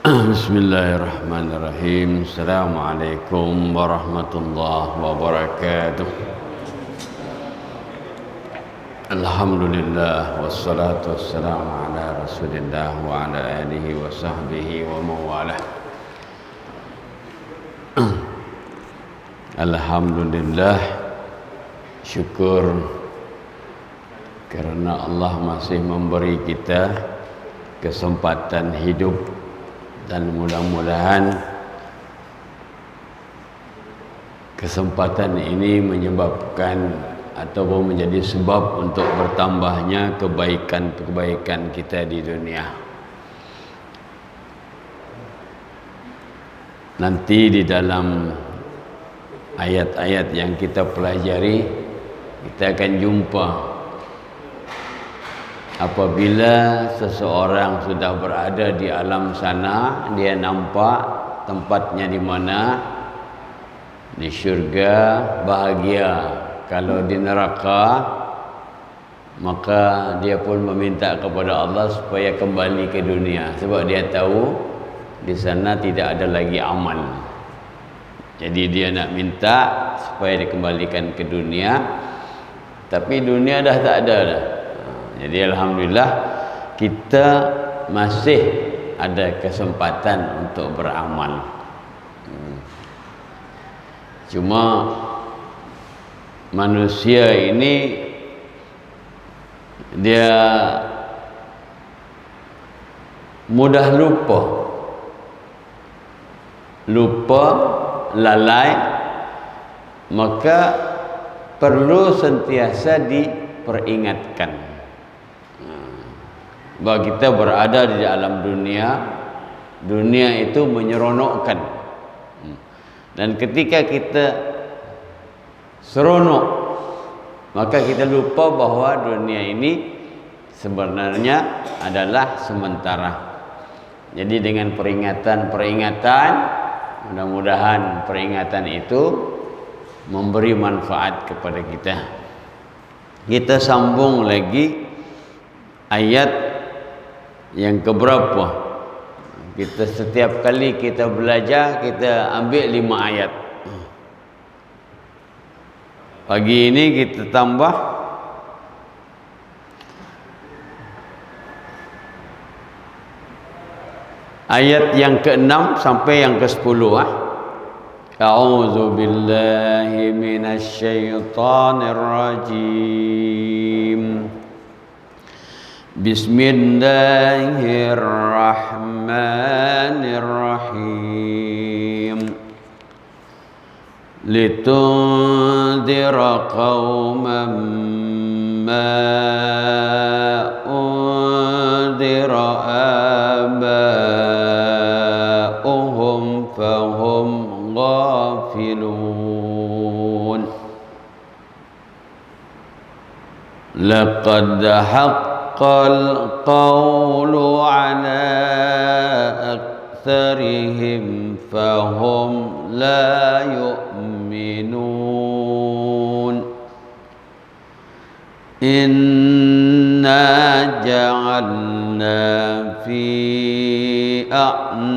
Bismillahirrahmanirrahim. Assalamualaikum warahmatullahi wabarakatuh. Alhamdulillah wassalatu wassalamu ala Rasulillah wa ala alihi wa sahbihi wa mawalah. Alhamdulillah, syukur kerana Allah masih memberi kita kesempatan hidup, dan mudah-mudahan kesempatan ini menyebabkan ataupun menjadi sebab untuk bertambahnya kebaikan-kebaikan kita di dunia. Nanti di dalam ayat-ayat yang kita pelajari, kita akan jumpa apabila seseorang sudah berada di alam sana, dia nampak tempatnya di mana. Di syurga bahagia. Kalau di neraka, maka dia pun meminta kepada Allah supaya kembali ke dunia, sebab dia tahu di sana tidak ada lagi aman. Jadi dia nak minta supaya dikembalikan ke dunia, tapi dunia dah tak ada dah. Jadi alhamdulillah kita masih ada kesempatan untuk beramal. Cuma manusia ini dia mudah lupa, lalai, maka perlu sentiasa diperingatkan. Bahawa kita berada di dalam dunia itu menyeronokkan, dan ketika kita seronok, maka kita lupa bahawa dunia ini sebenarnya adalah sementara. Jadi dengan peringatan, mudah-mudahan peringatan itu memberi manfaat kepada kita. Kita sambung lagi ayat yang keberapa? Kita setiap kali kita belajar, kita ambil 5 ayat. Pagi ini kita tambah ayat yang ke-6 sampai yang ke-10. A'udzu billahi minasyaitonir rajim. Bismillahirrahmanirrahim. Litundira qauman ma undira aba'uhum fahum ghafilun. Laqad haqqal qawlu ala aktharihim fahum la yu'minun. Inna ja'alna fi a'naqihim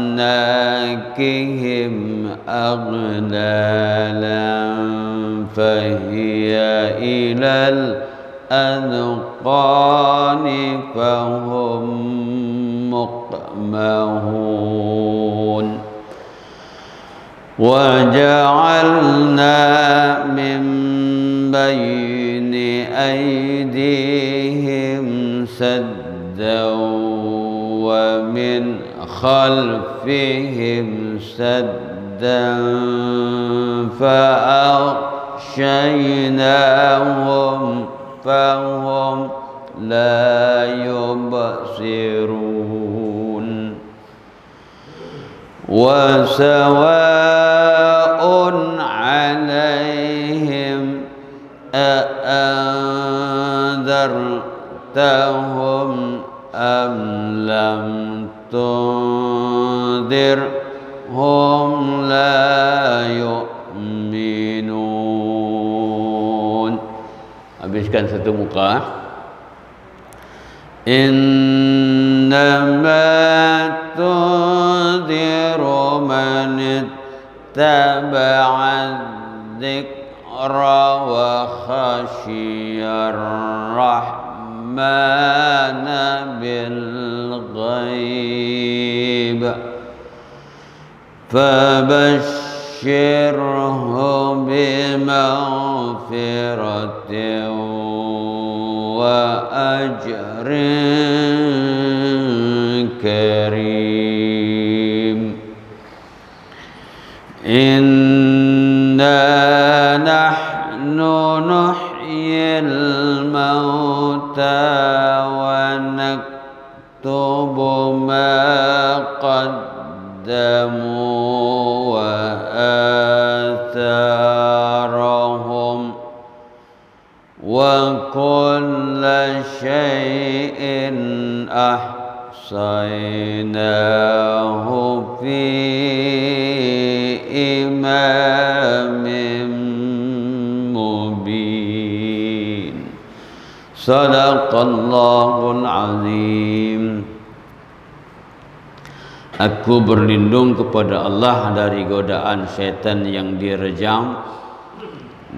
aghlalan fahiya ilal adqani fahum muqmahun. وَجَعَلْنَا مِنْ بَيْنِ أَيْدِيهِمْ سَدًّا وَمِنْ خَلْفِهِمْ سَدًّا فَأَغْشَيْنَاهُمْ فَهُمْ لَا يُبْصِرُونَ. وَسَوَاءٌ عَلَيْهِمْ أَأَنذَرْتَهُمْ أَمْ لَمْ تُنذِرْهُمْ لَا يُؤْمِنُونَ. Habiskan satu muka. Innama tunzir ittaba'a dzikra wa khasyiyar rahmana bil ghaib fabashshirhu bimaghfiratin wa ajrin karim. Inna nahnu nuhyil mauta wa naktubu ma qaddamu wa atharahum wa kulla syai'in ahsaynahu fi imamin mubin. Sadaqallahul azim. Aku berlindung kepada Allah dari godaan syaitan yang direjam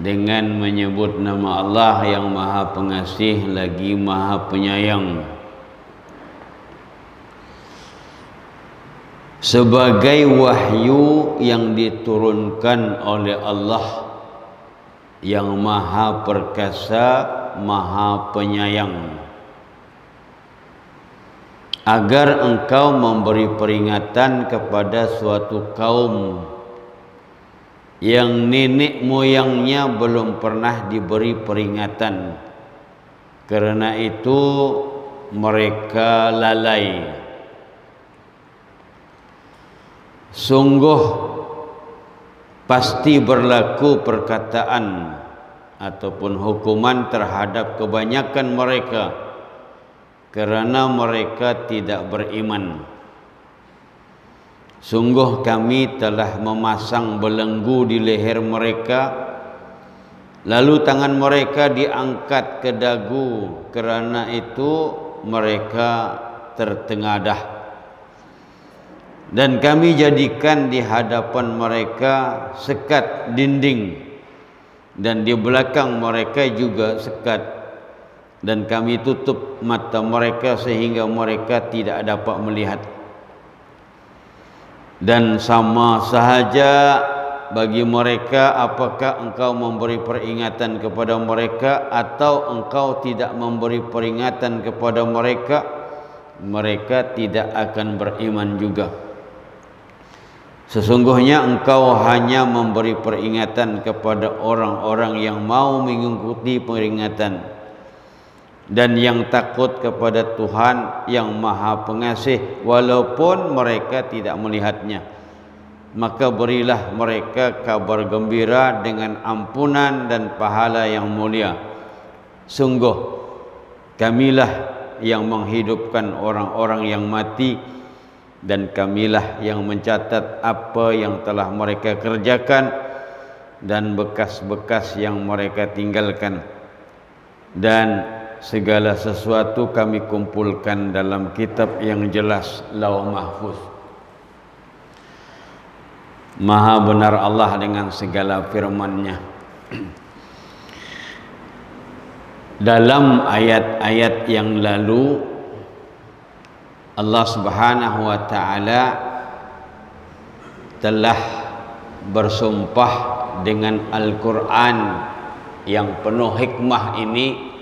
dengan menyebut nama Allah yang Maha Pengasih lagi Maha Penyayang. Sebagai wahyu yang diturunkan oleh Allah yang Maha Perkasa, Maha Penyayang, agar engkau memberi peringatan kepada suatu kaum yang nenek moyangnya belum pernah diberi peringatan. Karena itu mereka lalai. Sungguh pasti berlaku perkataan ataupun hukuman terhadap kebanyakan mereka kerana mereka tidak beriman. Sungguh kami telah memasang belenggu di leher mereka, lalu tangan mereka diangkat ke dagu, kerana itu mereka tertengadah. Dan kami jadikan di hadapan mereka sekat dinding, dan di belakang mereka juga sekat, dan kami tutup mata mereka sehingga mereka tidak dapat melihat. Dan sama sahaja bagi mereka apakah engkau memberi peringatan kepada mereka atau engkau tidak memberi peringatan kepada mereka, mereka tidak akan beriman juga. Sesungguhnya engkau hanya memberi peringatan kepada orang-orang yang mau mengikuti peringatan dan yang takut kepada Tuhan yang Maha Pengasih walaupun mereka tidak melihatnya. Maka berilah mereka kabar gembira dengan ampunan dan pahala yang mulia. Sungguh kamilah yang menghidupkan orang-orang yang mati, dan kamilah yang mencatat apa yang telah mereka kerjakan dan bekas-bekas yang mereka tinggalkan. Dan segala sesuatu kami kumpulkan dalam kitab yang jelas, Lauh Mahfuz. Maha benar Allah dengan segala firman-Nya. Dalam ayat-ayat yang lalu Allah Subhanahu wa ta'ala telah bersumpah dengan Al-Quran yang penuh hikmah ini,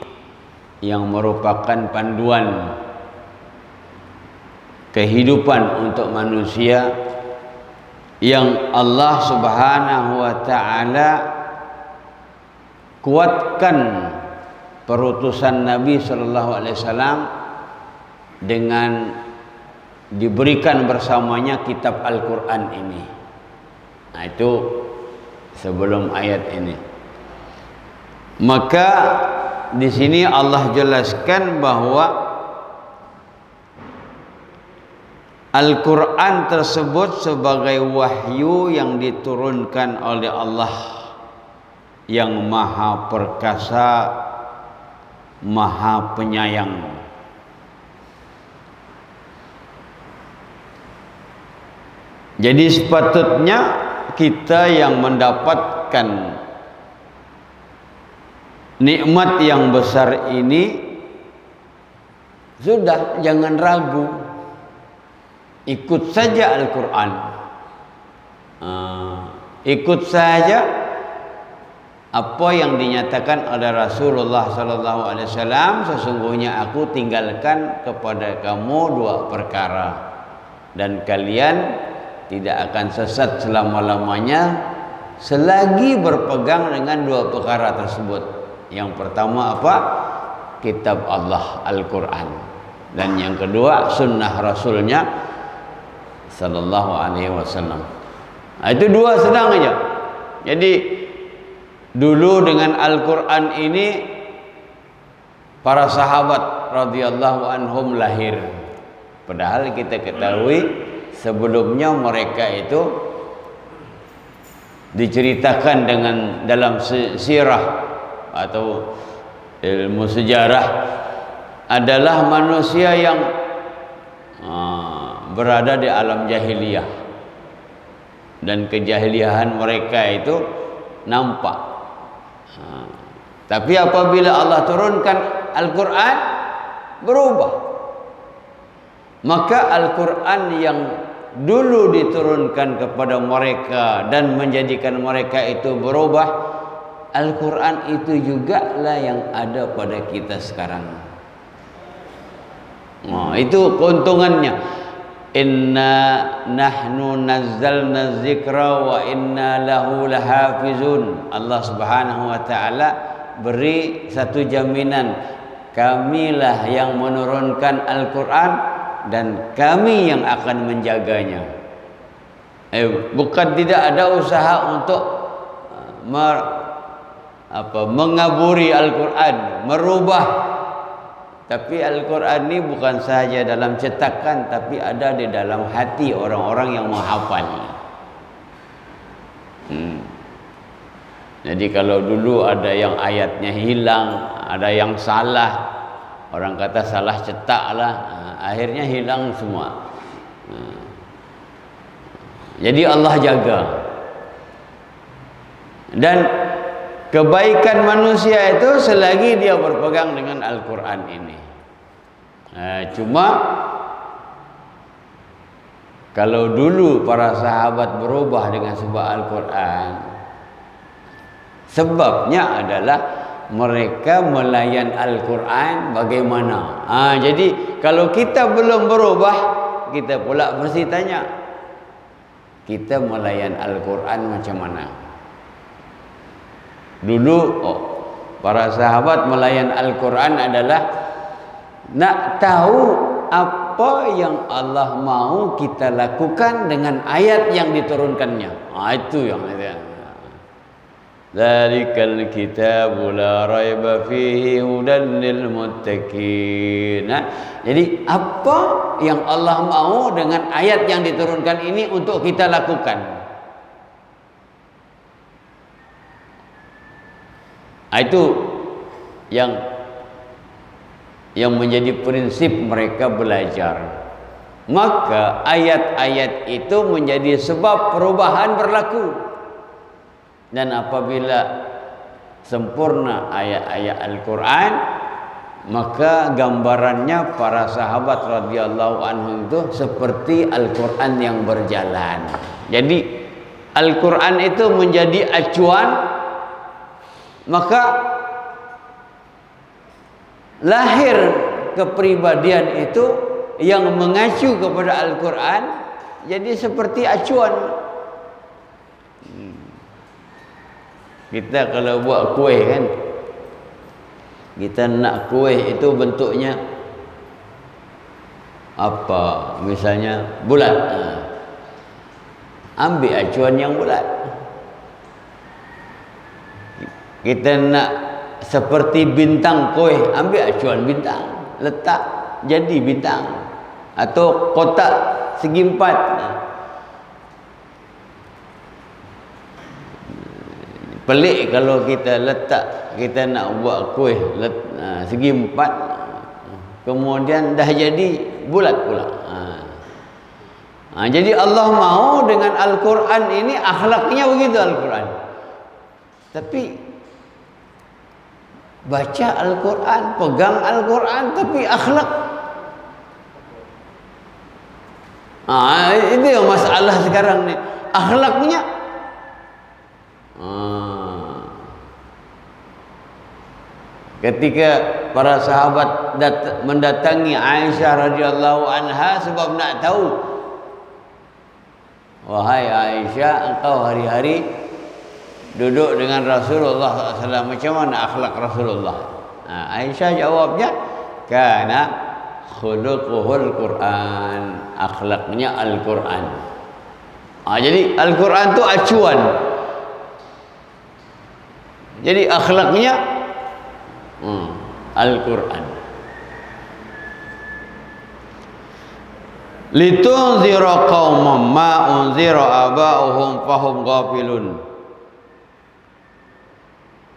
yang merupakan panduan kehidupan untuk manusia, yang Allah Subhanahu wa ta'ala kuatkan perutusan Nabi sallallahu alaihi wasallam dengan diberikan bersamanya kitab Al-Quran ini. Nah, itu sebelum ayat ini. Maka di sini Allah jelaskan bahwa Al-Quran tersebut sebagai wahyu yang diturunkan oleh Allah yang Maha Perkasa, Maha Penyayang. Jadi sepatutnya kita yang mendapatkan nikmat yang besar ini, sudah jangan ragu, ikut saja Al-Quran. Ikut saja apa yang dinyatakan oleh Rasulullah SAW. Sesungguhnya aku tinggalkan kepada kamu dua perkara, dan kalian tidak akan sesat selama-lamanya selagi berpegang dengan dua perkara tersebut. Yang pertama apa? Kitab Allah, Al-Quran. Dan yang kedua sunnah Rasulnya sallallahu alaihi wasallam. Itu dua sedang aja. Jadi dulu dengan Al-Quran ini para sahabat radhiyallahu anhum lahir. Padahal kita ketahui sebelumnya mereka itu diceritakan dalam sirah atau ilmu sejarah adalah manusia yang berada di alam jahiliyah, dan kejahiliahan mereka itu nampak. Tapi apabila Allah turunkan Al-Quran, berubah. Maka Al-Quran yang dulu diturunkan kepada mereka dan menjadikan mereka itu berubah, Al-Quran itu juga lah yang ada pada kita sekarang. Itu keuntungannya. Inna nahnu nazzalna dzikra wa inna lahu lahafizun. Allah Subhanahu wa taala beri satu jaminan, kamilah yang menurunkan Al-Quran dan kami yang akan menjaganya. Bukan tidak ada usaha untuk mengaburi Al-Quran, merubah. Tapi Al-Quran ini bukan sahaja dalam cetakan, tapi ada di dalam hati orang-orang yang menghafal. Jadi kalau dulu ada yang ayatnya hilang, ada yang salah, orang kata salah cetak lah, akhirnya hilang semua. Jadi Allah jaga. Dan kebaikan manusia itu selagi dia berpegang dengan Al-Quran ini. Cuma kalau dulu para sahabat berubah dengan sebab Al-Quran, sebabnya adalah mereka melayan Al-Quran bagaimana. Jadi kalau kita belum berubah, kita pula mesti tanya, kita melayan Al-Quran macam mana? Dulu para sahabat melayan Al-Quran adalah nak tahu apa yang Allah mau kita lakukan dengan ayat yang diturunkannya. Itu yang Dzalikal kitabu la raiba fihi hudan lil muttaqin. Jadi apa yang Allah mau dengan ayat yang diturunkan ini untuk kita lakukan? Itu yang menjadi prinsip mereka belajar. Maka ayat-ayat itu menjadi sebab perubahan berlaku. Dan apabila sempurna ayat-ayat Al-Quran, maka gambarannya para sahabat radhiyallahu anhum itu seperti Al-Quran yang berjalan. Jadi Al-Quran itu menjadi acuan, maka lahir kepribadian itu yang mengacu kepada Al-Quran jadi seperti acuan. Kita kalau buat kuih kan, kita nak kuih itu bentuknya apa? Misalnya bulat, ambil acuan yang bulat. Kita nak seperti bintang kuih, ambil acuan bintang, letak jadi bintang. Atau kotak segi empat, pelik kalau kita letak, kita nak buat kuih segi empat, kemudian dah jadi bulat pula. Jadi Allah mau dengan Al-Quran ini akhlaknya begitu Al-Quran. Tapi baca Al-Quran, pegang Al-Quran, tapi akhlak. Itu yang masalah sekarang nih. Akhlaknya. Ketika para sahabat mendatangi Aisyah radhiyallahu anha sebab nak tahu, wahai Aisyah, engkau hari-hari duduk dengan Rasulullah SAW, macam mana akhlak Rasulullah? Aisyah jawabnya, kana khuluquhul Quran, akhlaknya Al-Quran. Jadi Al-Quran itu acuan. Jadi akhlaknya Al-Quran. Litunzira qauman ma unzira aba'uhum fahum ghafilun,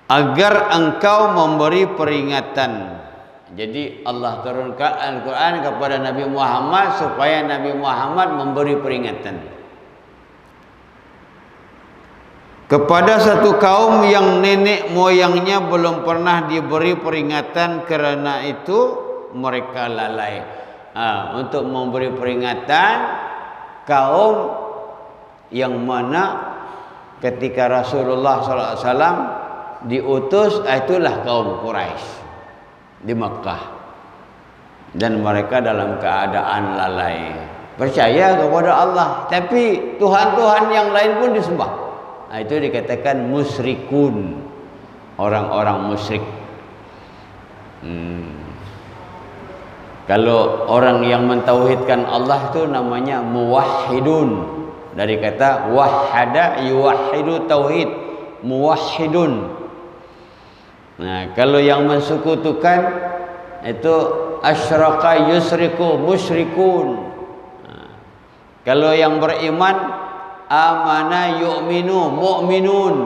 agar engkau memberi peringatan. Jadi Allah turunkan Al-Quran kepada Nabi Muhammad supaya Nabi Muhammad memberi peringatan kepada satu kaum yang nenek moyangnya belum pernah diberi peringatan, kerana itu mereka lalai untuk memberi peringatan kaum yang mana ketika Rasulullah SAW diutus, itulah kaum Quraisy di Makkah, dan mereka dalam keadaan lalai, percaya kepada Allah, tapi Tuhan-Tuhan yang lain pun disembah. Itu dikatakan musyrikun, orang-orang musyrik. Kalau orang yang mentauhidkan Allah itu namanya muwahhidun, dari kata wahhada yuwahhidu tauhid, muwahhidun. Nah, kalau yang mensekutukan itu asyraka yusriku, musyrikun. Kalau yang beriman amana yu'minu, mu'minun.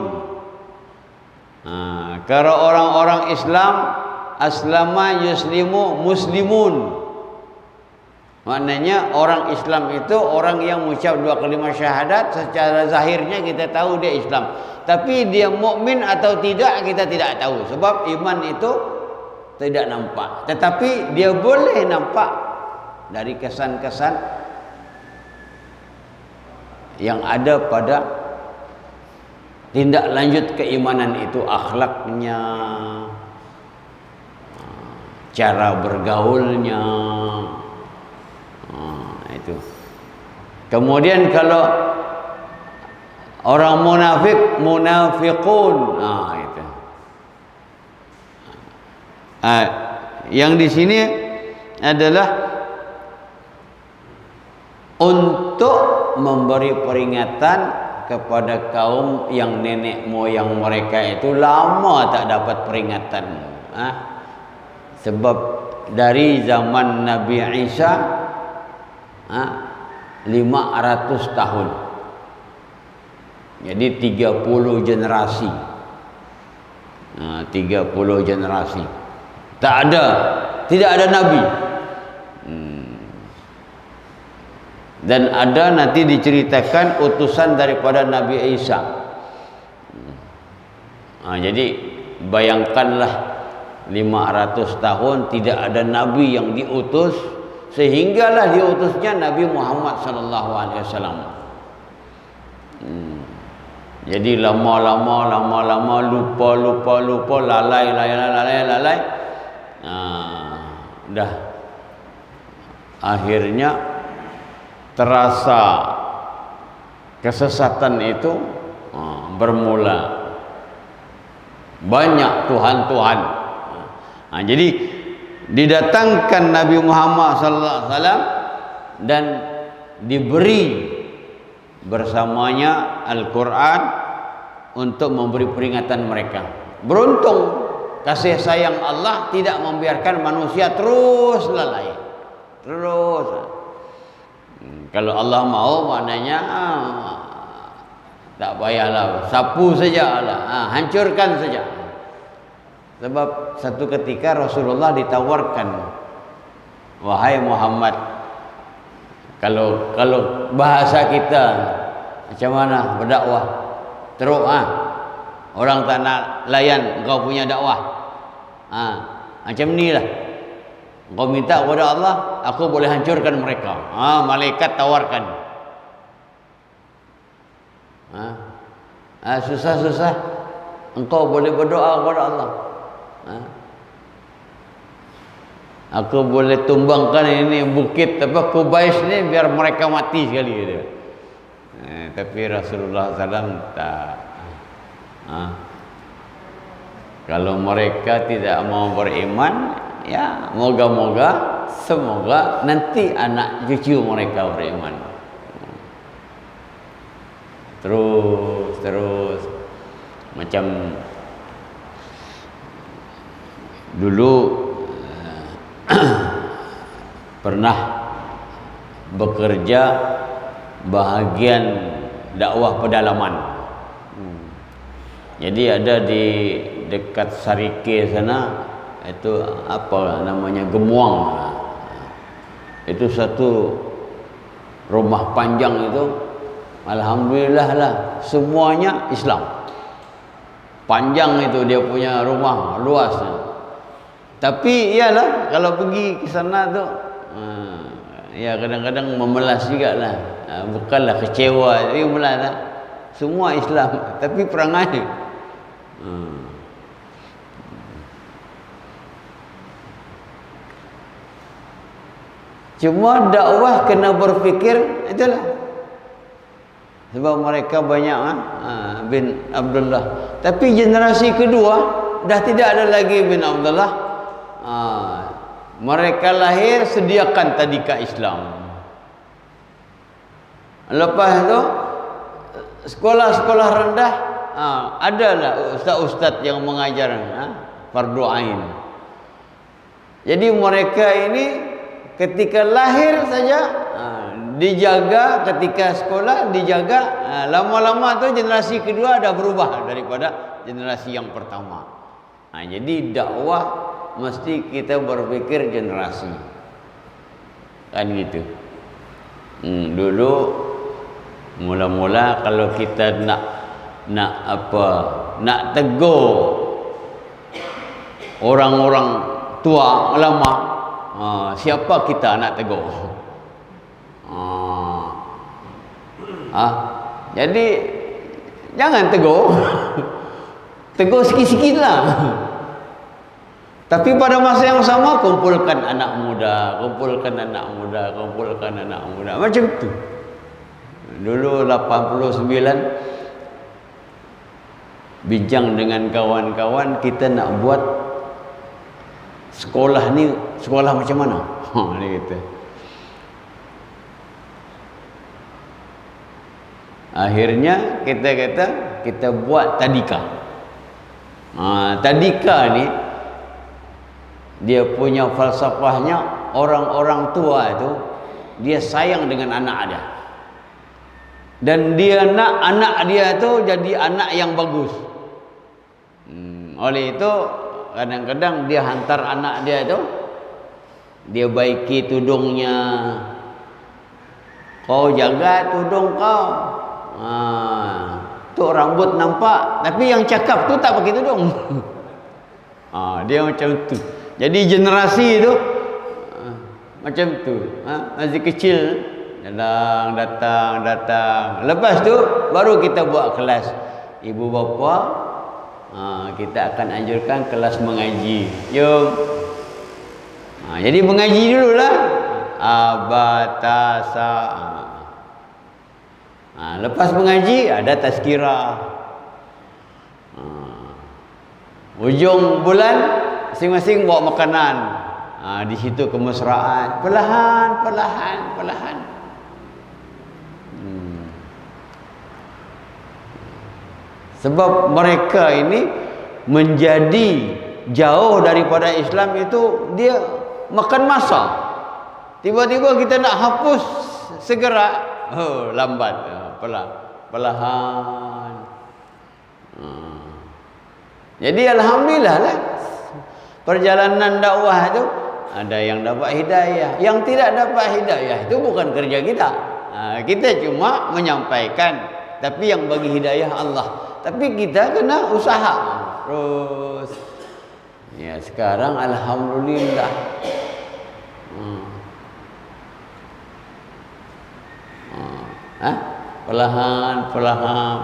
Kalau orang-orang Islam aslama yuslimu, muslimun. Maknanya orang Islam itu orang yang mengucap 2 kalimat syahadat, secara zahirnya kita tahu dia Islam, tapi dia mukmin atau tidak kita tidak tahu, sebab iman itu tidak nampak, tetapi dia boleh nampak dari kesan-kesan yang ada pada tindak lanjut keimanan itu, akhlaknya, cara bergaulnya, itu. Kemudian kalau orang munafik, munafiqun, itu. Yang di sini adalah untuk memberi peringatan kepada kaum yang nenek moyang mereka itu lama tak dapat peringatan. Sebab dari zaman Nabi Isa 500 tahun. Jadi 30 generasi. 30 generasi. Tidak ada nabi. Dan ada nanti diceritakan utusan daripada Nabi Isa. Jadi bayangkanlah 500 tahun tidak ada nabi yang diutus, sehinggalah diutusnya Nabi Muhammad sallallahu alaihi wasallam. Jadi lama-lama lupa, lalai. Dah akhirnya terasa kesesatan itu bermula, banyak Tuhan. Jadi didatangkan Nabi Muhammad sallallahu alaihi wasallam dan diberi bersamanya Al-Quran untuk memberi peringatan mereka. Beruntung kasih sayang Allah tidak membiarkan manusia terus lalai. Kalau Allah mau, maknanya tak payahlah, sapu saja lah, hancurkan saja. Sebab satu ketika Rasulullah ditawarkan, wahai Muhammad, Kalau bahasa kita macam mana berdakwah? Teruk orang tak nak layan kau punya dakwah. Macam ni lah. Kau minta kepada Allah, aku boleh hancurkan mereka. Malaikat tawarkan. Susah-susah engkau boleh berdoa kepada Allah. Aku boleh tumbangkan ini bukit Kubais ni biar mereka mati sekali dia. Tapi Rasulullah SAW tak. Kalau mereka tidak mau beriman, ya moga-moga semoga nanti anak cucu mereka beriman. Terus macam dulu pernah bekerja bahagian dakwah pedalaman. Jadi ada di dekat Sarike sana, itu apa namanya, Gemuang. Itu satu rumah panjang itu, alhamdulillah lah semuanya Islam. Panjang itu dia punya rumah, luas. Tapi iyalah kalau pergi ke sana tu ya kadang-kadang memelas jugalah. Bukanlah kecewa, tapi memelas lah. Semua Islam tapi perangai. Cuma dakwah kena berfikir itulah. Sebab mereka banyak bin Abdullah. Tapi generasi kedua dah tidak ada lagi bin Abdullah. Mereka lahir sediakan tadika Islam. Lepas tu sekolah-sekolah rendah adalah ustaz-ustaz yang mengajar fardu ain. Jadi mereka ini ketika lahir saja dijaga, ketika sekolah dijaga, lama-lama tu generasi kedua dah berubah daripada generasi yang pertama. Jadi dakwah mesti kita berpikir generasi, kan gitu. Dulu mula-mula kalau kita nak tegur orang-orang tua lama, siapa kita nak tegur? Jadi jangan tegur. Tegur sikit-sikit lah. Tapi pada masa yang sama kumpulkan anak muda, macam tu. Dulu 89 bincang dengan kawan-kawan, kita nak buat sekolah ni, sekolah macam mana? Dia kata. Akhirnya kita kata kita buat tadika. Tadika ni dia punya falsafahnya, orang-orang tua itu dia sayang dengan anak dia. Dan dia nak anak dia tu jadi anak yang bagus. Oleh itu kadang-kadang dia hantar anak dia tu, dia baiki tudungnya. Kau jaga tudung kau. Tu rambut nampak, tapi yang cakap tu tak pakai tudung. Dia macam tu. Jadi generasi itu macam tu. Masih kecil datang. Lepas tu baru kita buat kelas. Ibu bapa, kita akan anjurkan kelas mengaji. Jom. Jadi mengaji dululah. Abatasa. Lepas mengaji ada tazkirah. Ujung bulan masing-masing bawa makanan. Di situ kemesraan, perlahan. Sebab mereka ini menjadi jauh daripada Islam itu, dia makan masa. Tiba-tiba kita nak hapus segera, lambat, perlahan. Jadi alhamdulillah lah perjalanan dakwah itu ada yang dapat hidayah. Yang tidak dapat hidayah itu bukan kerja kita. Kita cuma menyampaikan, tapi yang bagi hidayah Allah. Tapi kita kena usaha terus. Ya, sekarang alhamdulillah.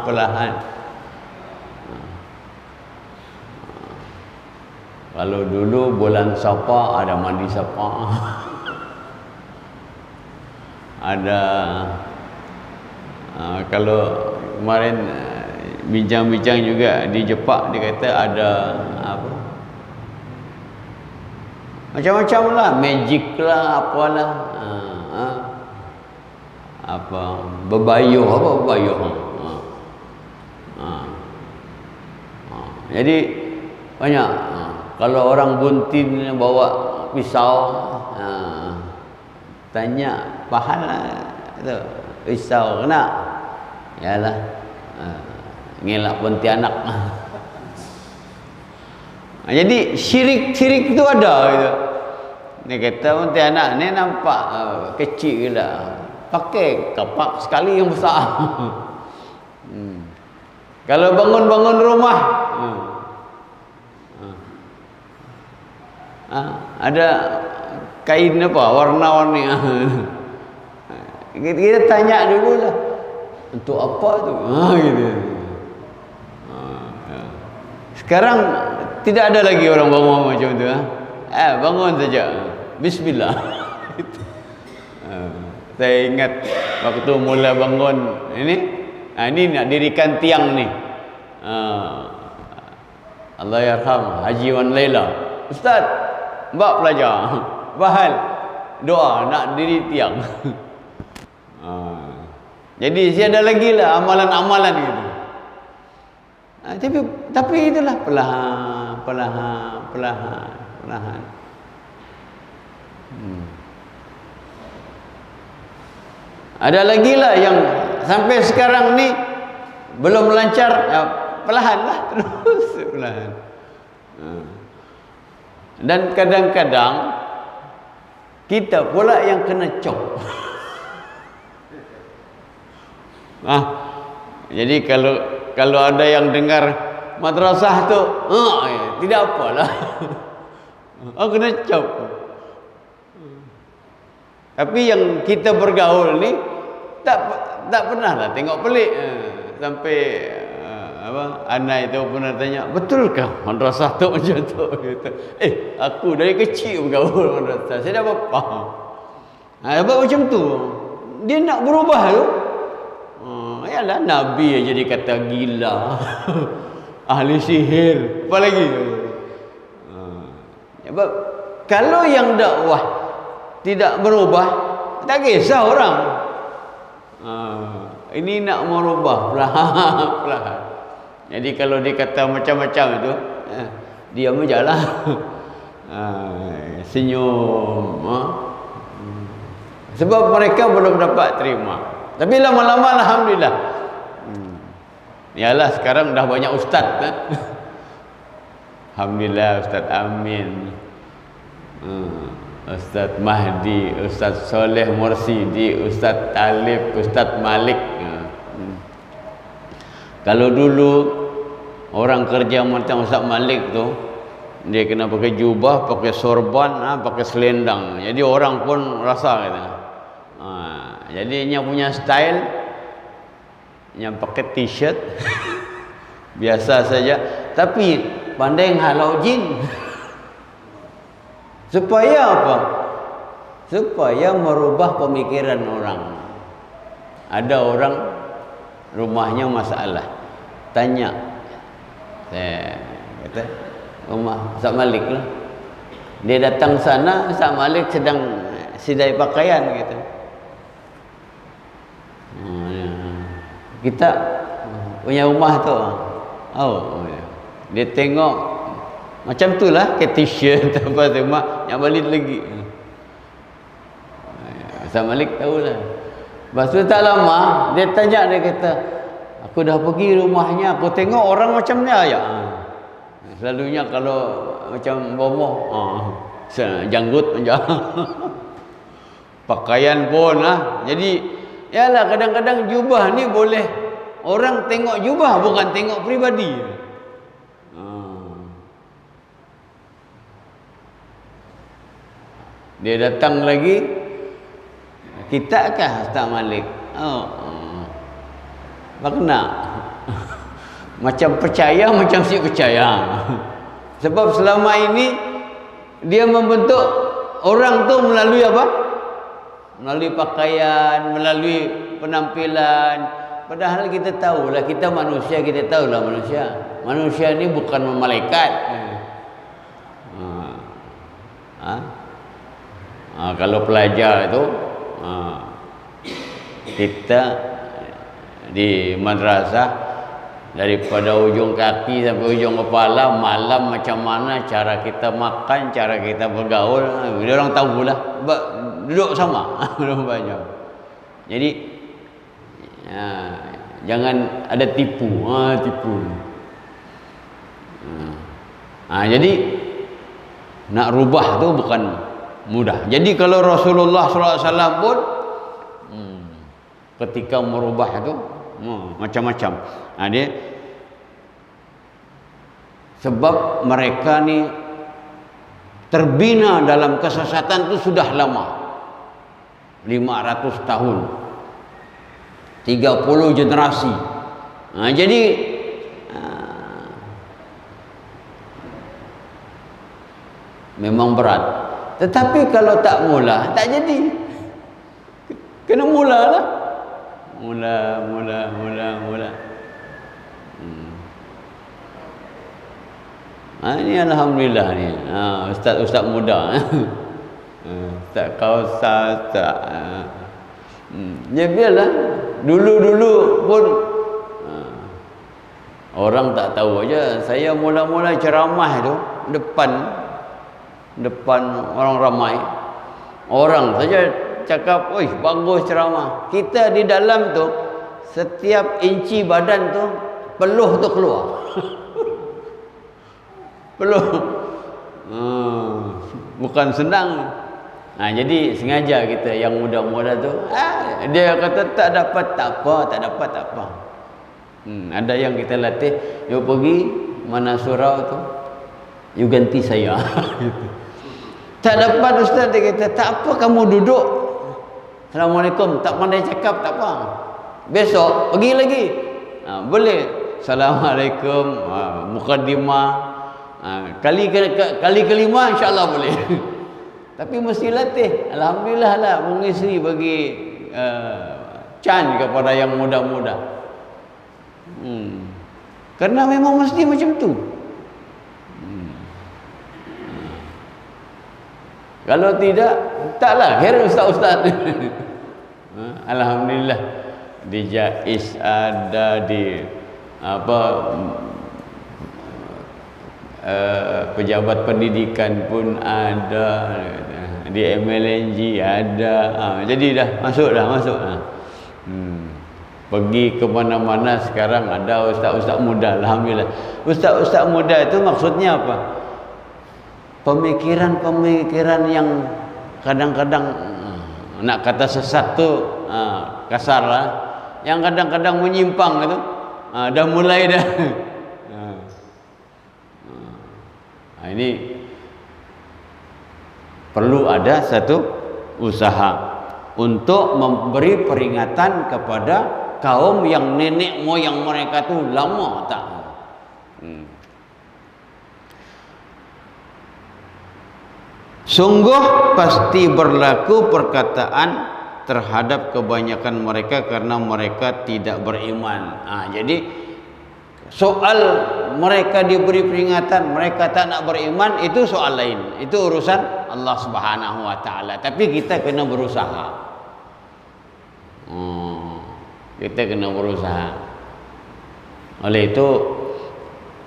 Perlahan. Kalau dulu bulan Sapa ada mandi Sapa. Ada kalau kemarin bincang-bincang juga di Jepang, dia kata ada apa? Macam-macam lah, magic lah, apalah. Bebayuh. Jadi banyak. Kalau orang buntin bawa pisau, tanya pahala itu pisau kena, yalah, ngelak Pontianak. Jadi syirik itu ada gitu. Ni kata Pontianak ni nampak kecil gila, pakai kapak sekali yang besar. Kalau bangun rumah, ada kain apa warna-warni. Kita tanya dulu lah, untuk apa tu? Gitu. Sekarang tidak ada lagi orang bangun macam tu. Bangun saja, Bismillah. Saya ingat waktu mula bangun ini nak dirikan tiang ni. Allah yarham Haji Wan Laila, Ustaz, mbak pelajar, bahal doa nak diri tiang. Jadi ada lagi lah amalan-amalan gitu. Tapi itulah perlahan. Ada lagi lah yang sampai sekarang ni belum lancar, perlahan lah terus perlahan. Dan kadang-kadang kita pula yang kena cop. Jadi kalau ada yang dengar madrasah tu, tidak apalah. Kena cop. Tapi yang kita bergaul ni tak pernah lah tengok pelik. Sampai anak itu pernah tanya, betulkah madrasah tu macam tu? Kata, aku dari kecil bergaul madrasah, saya dah faham. Sebab macam tu dia nak berubah tu. Yalah, Nabi aja dikata gila. Ahli sihir, apa lagi? Sebab kalau yang dakwah tidak berubah, tak kisah orang. Ini nak merubah perlahan. Jadi kalau dikata macam-macam itu, diam aja lah. Senyum. Sebab mereka belum dapat terima. Tapi lama-lama alhamdulillah. Yalah, sekarang dah banyak ustaz. Alhamdulillah, Ustaz Amin, Ustaz Mahdi, Ustaz Soleh Mursidi, Ustaz Talib, Ustaz Malik. Kalau dulu orang kerja macam Ustaz Malik tu, dia kena pakai jubah, pakai sorban, pakai selendang. Jadi orang pun rasa kata. Jadi dia punya style, yang pakai t-shirt biasa saja, tapi pandai halau jin. Supaya apa? Supaya merubah pemikiran orang. Ada orang rumahnya masalah, tanya, saya kata rumah Ustaz Malik lah. Dia datang sana, Ustaz Malik sedang sidai pakaian gitu. Kita punya rumah tu, dia tengok macam tu lah, ke t-shirt apa tu, mak yang balik lagi. Ustaz Malik tahulah. Lepas tu tak lama dia tanya, dia kata, aku dah pergi rumahnya, aku tengok orang macam ni aja. Selalunya kalau macam bomoh, janggut panjang. Pakaian pun jadi yalah kadang-kadang jubah ni boleh orang tengok jubah bukan tengok peribadi. Dia datang lagi, kita kah Ustaz Malik? Makna macam percaya macam si percaya. Sebab selama ini dia membentuk orang tu melalui apa? Melalui pakaian, melalui penampilan. Padahal kita tahulah, kita manusia, kita tahulah manusia. Manusia ni bukan malaikat. Kalau pelajar itu kita di madrasah daripada ujung kaki sampai ujung kepala, malam macam mana cara kita makan, cara kita bergaul, dia orang tahulah. Duduk sama banyak. Jadi jangan ada tipu, jadi nak rubah tu bukan mudah. Jadi kalau Rasulullah SAW pun ketika merubah itu macam-macam. Dia sebab mereka ni terbina dalam kesesatan itu sudah lama, 500 tahun, 30 generasi. Jadi memang berat. Tetapi kalau tak mula, tak jadi. Kena mulalah. Mula. Ini alhamdulillah ni. Ustaz muda. Ustaz Kausar, Ustaz. Ya biarlah. Dulu pun orang tak tahu aja. Saya mula-mula ceramah tu depan orang ramai. Orang saja cakap, "Oi, bagus ceramah." Kita di dalam tu setiap inci badan tu peluh tu keluar. Peluh. Bukan senang. Jadi sengaja kita yang muda-muda tu, dia kata tak dapat tak apa. Ada yang kita latih, you pergi mana surau tu, you ganti saya. Tak dapat ustaz, dia kata tak apa kamu duduk. Assalamualaikum, tak pandai cakap tak apa. Besok pergi lagi. Boleh. Assalamualaikum, mukaddimah. Kali kelima insya-Allah boleh. Tapi mesti latih. Alhamdulillah lah Bung Isri bagi can kepada yang muda-muda. Karena memang mesti macam tu. Kalau tidak, tak lahir ustaz-ustaz. Alhamdulillah di JAIS ada, di pejabat pendidikan pun ada, di MLNG ada. Jadi dah masuk. Pergi ke mana-mana sekarang ada ustaz-ustaz muda. Alhamdulillah. Ustaz-ustaz muda itu maksudnya apa? Pemikiran yang kadang-kadang nak kata sesat tu kasar lah, yang kadang-kadang menyimpang itu dah mulai dah. Ini perlu ada satu usaha untuk memberi peringatan kepada kaum yang nenek moyang mereka tu lama tak. Sungguh pasti berlaku perkataan terhadap kebanyakan mereka karena mereka tidak beriman. Jadi soal mereka diberi peringatan, mereka tak nak beriman, itu soal lain. Itu urusan Allah Subhanahu wa taala. Tapi kita kena berusaha. Kita kena berusaha. Oleh itu,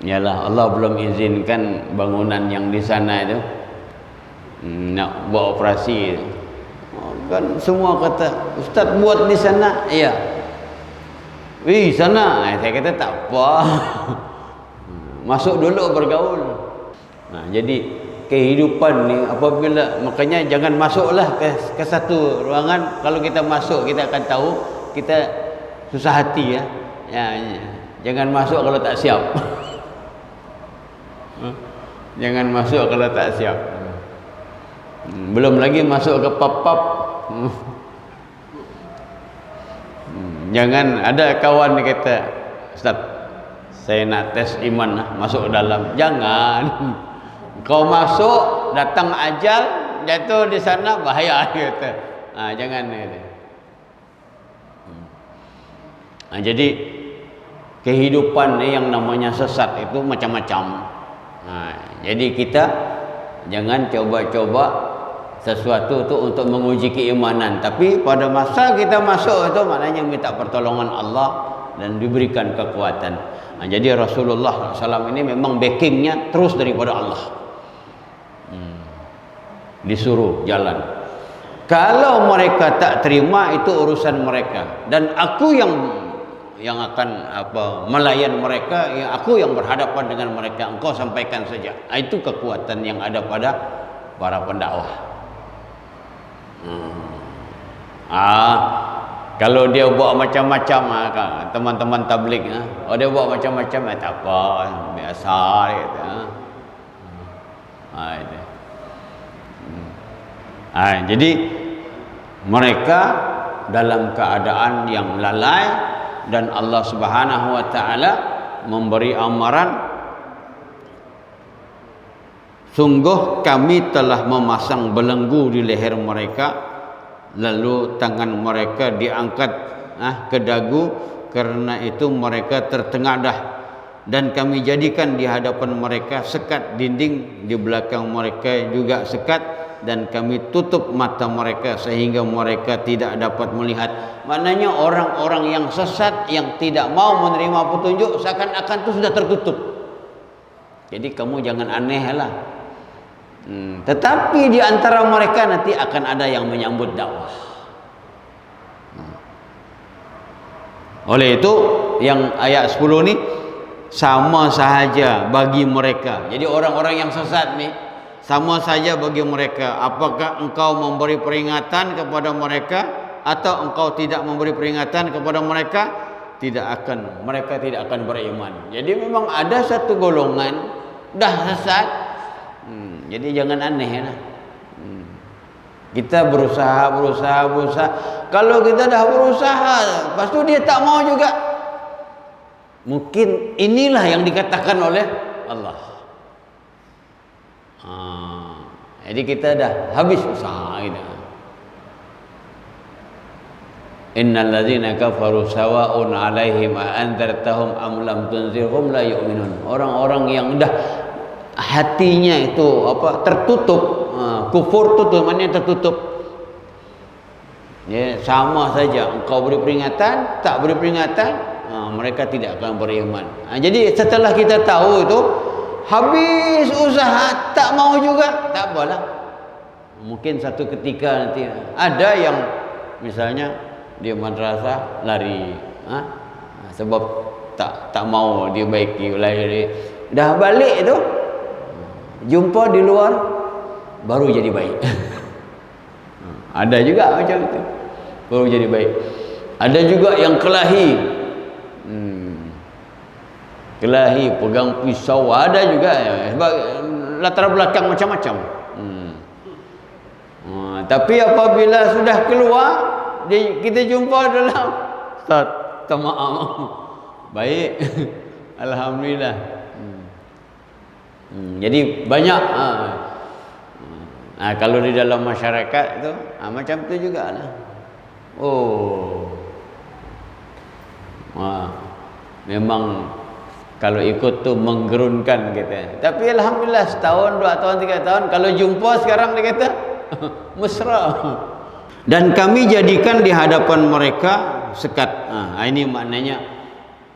yalah Allah belum izinkan bangunan yang di sana itu nak buat operasi. Kan semua kata, "Ustaz buat di sana." Ya. Sana. Saya kata tak apa. Masuk dulu bergaul. Jadi kehidupan ni apabila, makanya jangan masuklah ke satu ruangan. Kalau kita masuk kita akan tahu kita susah hati ya. Jangan masuk kalau tak siap. Jangan masuk kalau tak siap. Belum lagi masuk ke pub-pub. Jangan ada kawan dia kata, "Ustaz, saya nak tes iman lah, masuk ke dalam." Jangan. Kau masuk, datang ajal, jatuh di sana, bahaya dia kata. Jangan dia. Jadi kehidupan ni yang namanya sesat itu macam-macam. Jadi kita jangan coba-coba sesuatu tu untuk menguji keimanan, tapi pada masa kita masuk itu maknanya minta pertolongan Allah dan diberikan kekuatan. Jadi Rasulullah SAW ini memang backingnya terus daripada Allah. Disuruh jalan. Kalau mereka tak terima itu urusan mereka, dan aku yang akan melayan mereka, aku yang berhadapan dengan mereka, engkau sampaikan saja. Itu kekuatan yang ada pada para pendakwah. Kalau dia buat macam-macam, teman-teman tabligh, dia buat macam-macam, tak apa, biasa dia kata. Jadi mereka dalam keadaan yang lalai, dan Allah Subhanahu wa taala memberi amaran, sungguh kami telah memasang belenggu di leher mereka, lalu tangan mereka diangkat ke dagu, karena itu mereka tertengadah, dan kami jadikan di hadapan mereka sekat dinding, di belakang mereka juga sekat, dan kami tutup mata mereka sehingga mereka tidak dapat melihat. Maknanya orang-orang yang sesat, yang tidak mau menerima petunjuk, seakan-akan itu sudah tertutup. Jadi kamu jangan aneh lah. Tetapi di antara mereka nanti akan ada yang menyambut dakwah. Oleh itu yang ayat 10 ni sama sahaja bagi mereka. Jadi orang-orang yang sesat ni sama saja bagi mereka. Apakah engkau memberi peringatan kepada mereka atau engkau tidak memberi peringatan kepada mereka? Mereka tidak akan beriman. Jadi memang ada satu golongan dah sesat. Jadi jangan aneh lah. Kita berusaha. Kalau kita dah berusaha, lepas tu dia tak mau juga, mungkin inilah yang dikatakan oleh Allah. Jadi kita dah habis usaha kita. Innal ladzina kafaru sawa'un 'alaihim a anzartahum am lam tunzirhum la yu'minun. Orang-orang yang dah hatinya itu tertutup, kufur tutup, maknanya tertutup. Ya, sama saja engkau beri peringatan, tak beri peringatan, mereka tidak akan beriman. Jadi setelah kita tahu itu, habis usaha tak mau juga, tak apalah. Mungkin satu ketika nanti ada yang misalnya dia madrasah lari, sebab tak mau dia baiki lari. Dah balik itu jumpa di luar baru jadi baik. Ada juga macam itu, baru jadi baik. Ada juga yang kelahi, pegang pisau, ada juga sebab latar belakang macam-macam. Tapi apabila sudah keluar, kita jumpa dalam Ustaz, maaf, baik, alhamdulillah. Jadi banyak kalau di dalam masyarakat itu macam itu juga lah. Memang kalau ikut tu menggerunkan kita. Tapi alhamdulillah setahun, 2 tahun, 3 tahun, kalau jumpa sekarang dia kata mesra. Dan kami jadikan di hadapan mereka sekat. Ini maknanya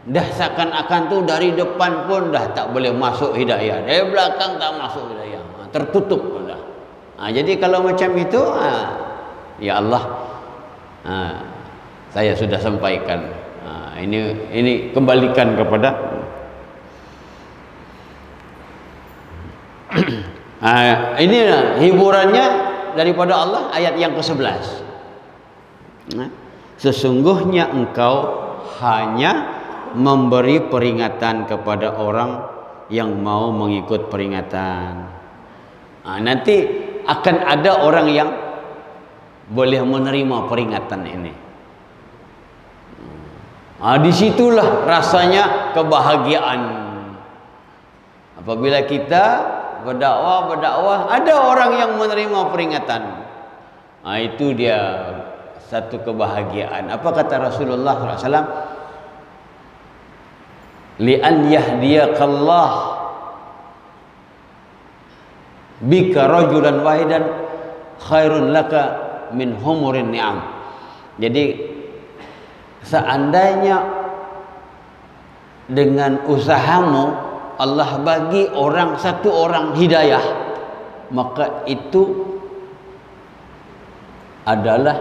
dah seakan-akan tu dari depan pun dah tak boleh masuk hidayah, dari belakang tak masuk hidayah, tertutup dah. Jadi kalau macam itu, ya Allah, saya sudah sampaikan. Ini kembalikan kepada Ini hiburannya daripada Allah, ayat yang ke-11. Sesungguhnya engkau hanya memberi peringatan kepada orang yang mau mengikut peringatan. Nanti akan ada orang yang boleh menerima peringatan ini. Disitulah rasanya kebahagiaan. Apabila kita berdakwah, ada orang yang menerima peringatan. Itu dia satu kebahagiaan. Apa kata Rasulullah SAW? Li'an yahdiyakallah bika rajulan wahidan khairun laka min humurin ni'am. Jadi seandainya dengan usahamu Allah bagi satu orang hidayah, maka itu adalah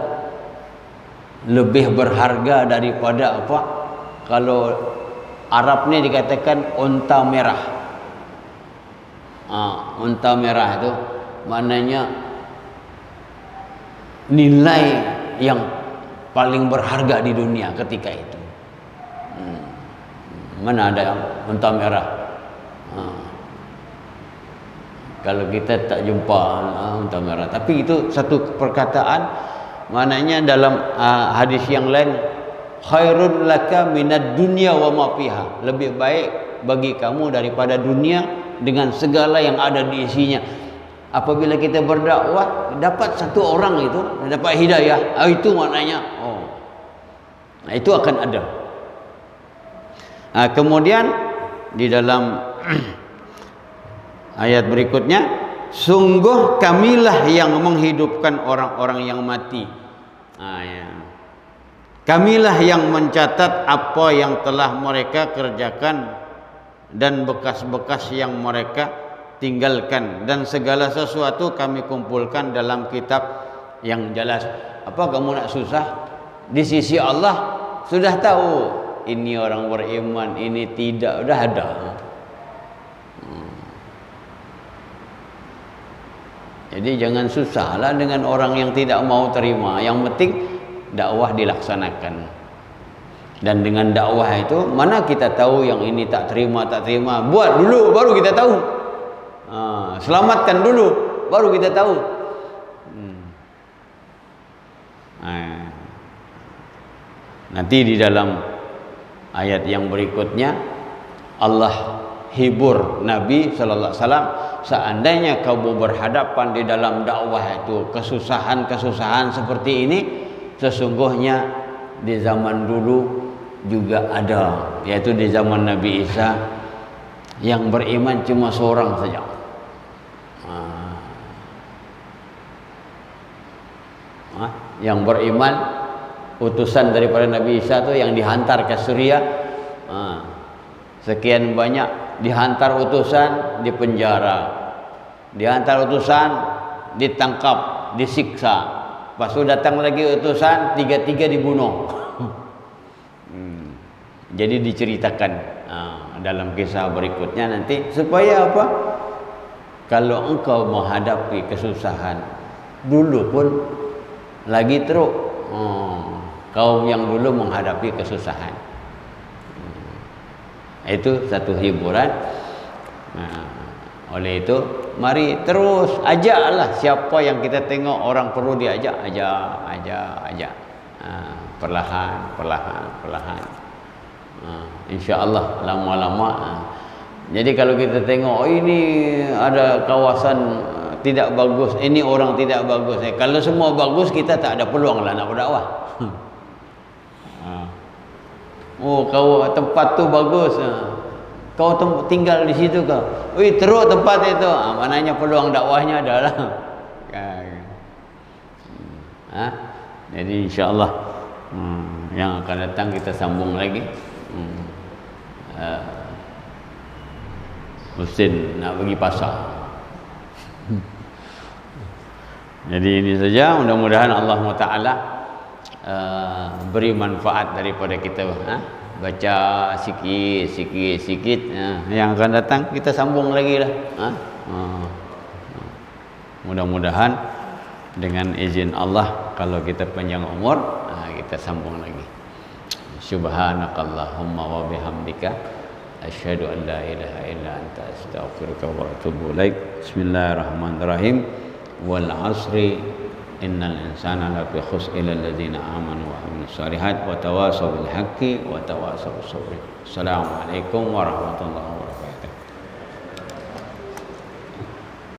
lebih berharga daripada apa? Kalau Arab ni dikatakan unta merah. Unta merah itu maknanya nilai yang paling berharga di dunia ketika itu. Mana ada unta merah? Kalau kita tak jumpa unta merah. Tapi itu satu perkataan, maknanya dalam hadis yang lain, khairun laka minad dunya wa ma fiha. Lebih baik bagi kamu daripada dunia dengan segala yang ada di isinya. Apabila kita berdakwah, dapat satu orang itu dapat hidayah, itu maknanya itu akan ada. Kemudian di dalam ayat berikutnya, sungguh kamilah yang menghidupkan orang-orang yang mati. Kamilah yang mencatat apa yang telah mereka kerjakan dan bekas-bekas yang mereka tinggalkan, dan segala sesuatu kami kumpulkan dalam kitab yang jelas. Apa kamu nak susah? Di sisi Allah sudah tahu ini orang beriman, ini tidak, sudah ada. Jadi jangan susahlah dengan orang yang tidak mau terima. Yang penting dakwah dilaksanakan. Dan dengan dakwah itu, mana kita tahu yang ini tak terima. Buat dulu baru kita tahu. Selamatkan dulu baru kita tahu. Nanti di dalam ayat yang berikutnya Allah hibur Nabi sallallahu alaihi wasallam, seandainya kamu berhadapan di dalam dakwah itu kesusahan seperti ini, sesungguhnya di zaman dulu juga ada, yaitu di zaman Nabi Isa yang beriman cuma seorang saja. Yang beriman, utusan daripada Nabi Isa itu yang dihantar ke Suriah, sekian banyak, dihantar utusan, dipenjara, dihantar utusan, ditangkap, disiksa, pas itu datang lagi utusan, tiga-tiga dibunuh. Jadi diceritakan dalam kisah berikutnya nanti, supaya apa? Kalau engkau menghadapi kesusahan, dulu pun lagi teruk kaum yang dulu menghadapi kesusahan. Itu satu hiburan. Oleh itu mari terus ajaklah siapa yang kita tengok orang perlu diajak, ajak. Perlahan. InsyaAllah lama-lama. Jadi kalau kita tengok ini ada kawasan tidak bagus, ini orang tidak bagus, kalau semua bagus, kita tak ada peluang lah nak berdakwah. Kau tempat tu bagus, kau tinggal di situ kau, teruk tempat itu, maknanya peluang dakwahnya adalah. Jadi insyaAllah yang akan datang kita sambung lagi. Husin nak pergi pasar. Jadi ini saja, mudah-mudahan Allah Ta'ala beri manfaat daripada kita baca sikit. Yang akan datang kita sambung lagi lah. Mudah-mudahan dengan izin Allah kalau kita panjang umur, kita sambung lagi. Subhanakallahumma wa bihamdika asyhadu an la ilaha illa anta astaghfiruka wa atubu ilaik. Bismillahirrahmanirrahim. Wal 'asri innal insana lafi khusr illa alladziina aamanu wa 'amilus shalihat wa tawassaw bil haqqi wa tawassaw bis sabr. Assalamualaikum warahmatullahi wabarakatuh.